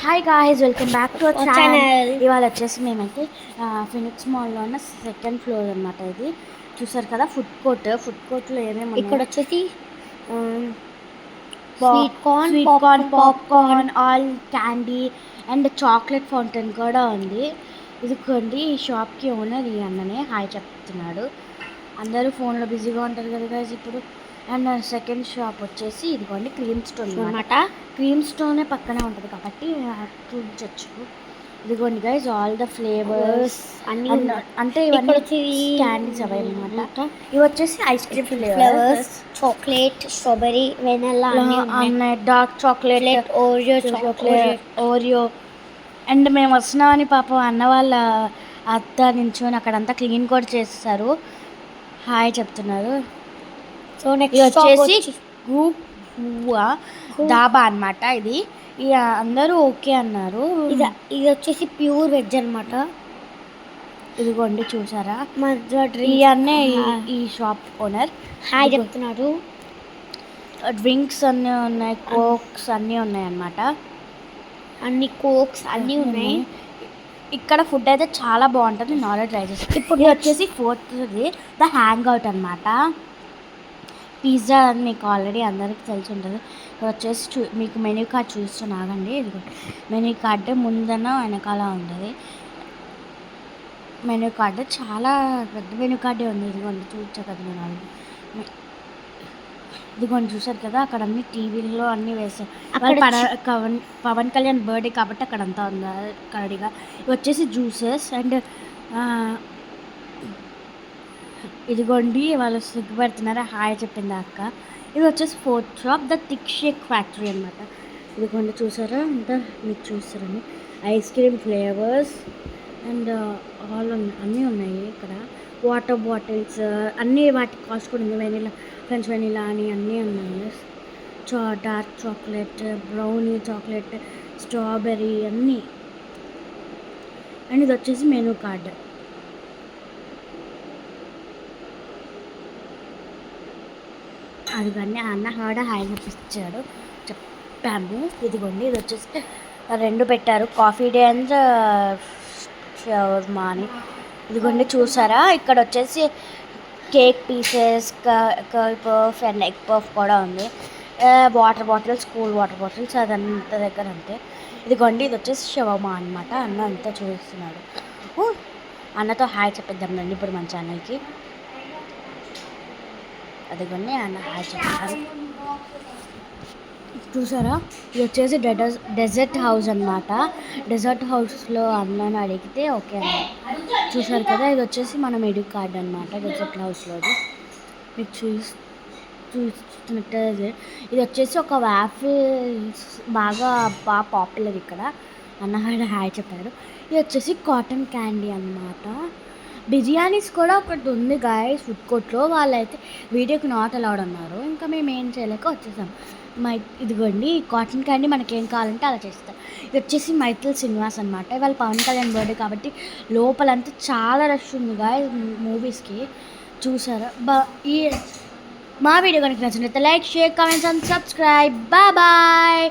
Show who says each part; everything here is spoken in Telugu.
Speaker 1: Hi guys, welcome back to our channel.
Speaker 2: Channel
Speaker 1: ఇవాళ వచ్చేసి మేమైతే ఫినిక్స్ మాల్లో ఉన్న సెకండ్ ఫ్లోర్ అనమాట. ఇది చూసారు కదా, ఫుడ్ కోర్ట్లో ఏమేమి
Speaker 2: ఇక్కడ
Speaker 1: ఉన్నాయో
Speaker 2: వచ్చేసి
Speaker 1: sweet corn, popcorn, all candy and chocolate fountain కూడా ఉంది. ఇదిగోండి, ఈ షాప్కి ఓనర్ ఈ అన్ననే హాయ్ చెప్తున్నాడు. అందరూ ఫోన్లో బిజీగా ఉంటారు కదా గైస్ ఇప్పుడు. అండ్ సెకండ్ షాప్ వచ్చేసి ఇదిగోండి, క్రీమ్ స్టోన్ అనమాట. క్రీమ్ స్టోనే పక్కనే ఉంటుంది కాబట్టి చూపించవచ్చు. ఇదిగోండి గైస్, ఆల్ ద ఫ్లేవర్స్
Speaker 2: అన్ని
Speaker 1: అంటే ఇవన్నీ క్యాండీస్ అవి అనమాట. ఇవి వచ్చేసి ice cream
Speaker 2: flavours, chocolate, strawberry, vanilla
Speaker 1: అన్నీ డార్క్ చాక్లెట్, ఓరియో. అండ్ మేము వస్తున్నామని పాపం అన్న వాళ్ళ అత్త నించుని అక్కడంతా క్లీన్ కూడా చేస్తారు. హాయ్ చెప్తున్నారు.
Speaker 2: సో
Speaker 1: ఇది వచ్చేసి డాబా అనమాట. ఇది అందరూ ఓకే అన్నారు.
Speaker 2: ఇది వచ్చేసి ప్యూర్ వెజ్ అనమాట.
Speaker 1: ఇదిగోండి చూసారా,
Speaker 2: అన్నీ
Speaker 1: ఈ షాప్ ఓనర్
Speaker 2: హాయ్ చెప్తున్నారు.
Speaker 1: డ్రింక్స్ అన్నీ ఉన్నాయి, కోక్స్ అన్నీ ఉన్నాయి అన్నమాట.
Speaker 2: అన్ని కోక్స్ అన్నీ ఉన్నాయి.
Speaker 1: ఇక్కడ ఫుడ్ అయితే చాలా బాగుంటుంది, నాలెడ్జ్ ట్రై చేసి. ఇప్పుడు ఇది వచ్చేసి ఫోర్త్ది ద హ్యాంగ్ అవుట్ అనమాట. పిజ్జా అని మీకు ఆల్రెడీ అందరికీ తెలిసి ఉంటుంది. ఇక్కడ వచ్చేసి మీకు మెనూ కార్డ్ చూస్తున్నాగండి. ఇది మెనూ కార్డు ముందన వెనకాల ఉంటుంది. మెనూ కార్డు చాలా పెద్ద మెనూ కార్డే ఉంది. ఇదిగోండి చూసా కదా నేను. ఇదిగోండి చూసారు కదా, అక్కడ అన్ని టీవీల్లో అన్నీ వేసారు. పవన్ కళ్యాణ్ బర్త్డే కాబట్టి అక్కడంతా ఉంది కరడిగా. ఇవి వచ్చేసి జ్యూసెస్ అండ్ ఇదిగోండి వాళ్ళు సిగ్గుపడుతున్నారు హాయ్ చెప్పింది అక్క. ఇది వచ్చేసి fourth shop the thick shake factory అనమాట. ఇదిగోండి చూసారా, అంతా మీకు చూస్తారని ice cream flavours and all అన్నీ ఉన్నాయి ఇక్కడ. వాటర్ బాటిల్స్ అన్నీ, వాటి కాస్ట్ కూడా ఉంది. వెనీలా, ఫ్రెంచ్ వెనీలా అని అన్నీ ఉన్నాయి. Dark chocolate, brownie chocolate, strawberry అన్నీ. అండ్ ఇది వచ్చేసి మెనూ కార్డ్. అది కానీ అన్న హాడ హాయ్ చూపించాడు, చెప్పాము. ఇదిగోండి, ఇది వచ్చేసి రెండు పెట్టారు, కాఫీ డే అండ్ షవర్మా అని. ఇదిగోండి చూసారా, ఇక్కడ వచ్చేసి cake pieces, curl puff and egg puff కూడా ఉంది. Water bottles, cool water bottles అదంతా దగ్గర అంతే. ఇదిగోండి, ఇది వచ్చేసి షవర్మా అనమాట. అన్న అంతా చూపిస్తున్నాడు. అన్నతో హాయ్ చెప్పిద్దాం రండి ఇప్పుడు మన ఛానల్కి. అదిగోండి అన్న హాయ్ చెప్పారు. చూసారా, ఇది వచ్చేసి డెజర్ట్ హౌస్ అనమాట. డెజర్ట్ హౌస్లో అన్నని అడిగితే ఓకే అన్న. చూసారు కదా, ఇది వచ్చేసి మన మెడూ కార్డ్ అనమాట. డెజర్ట్ హౌస్లోది మీకు చూస్తున్నట్టు. ఇది వచ్చేసి ఒక వాఫిల్స్ బాగా పాపులర్ ఇక్కడ. అన్న హాయ్ చెప్పారు. ఇది వచ్చేసి కాటన్ క్యాండీ అనమాట. బిర్యానీస్ కూడా ఒకటి ఉంది గాయస్ ఫుడ్ కోర్ట్లో. వాళ్ళైతే వీడియోకి నాట్ అలౌడ్ అన్నారు. ఇంకా మేము ఏం చేయలేక వచ్చేసాం. ఇదిగోండి, కాటన్ క్యాండీ మనకేం కావాలంటే అలా చేస్తాం. ఇది వచ్చేసి మైథిల్ శ్రీనివాస్ అనమాట. ఇవాళ పవన్ కళ్యాణ్ బర్త్డే కాబట్టి లోపలంతా చాలా రష్ ఉంది గాయస్ మూవీస్కి. చూసారా, మా వీడియో కనుక నచ్చినట్లయితే like, share, comments and subscribe. Bye.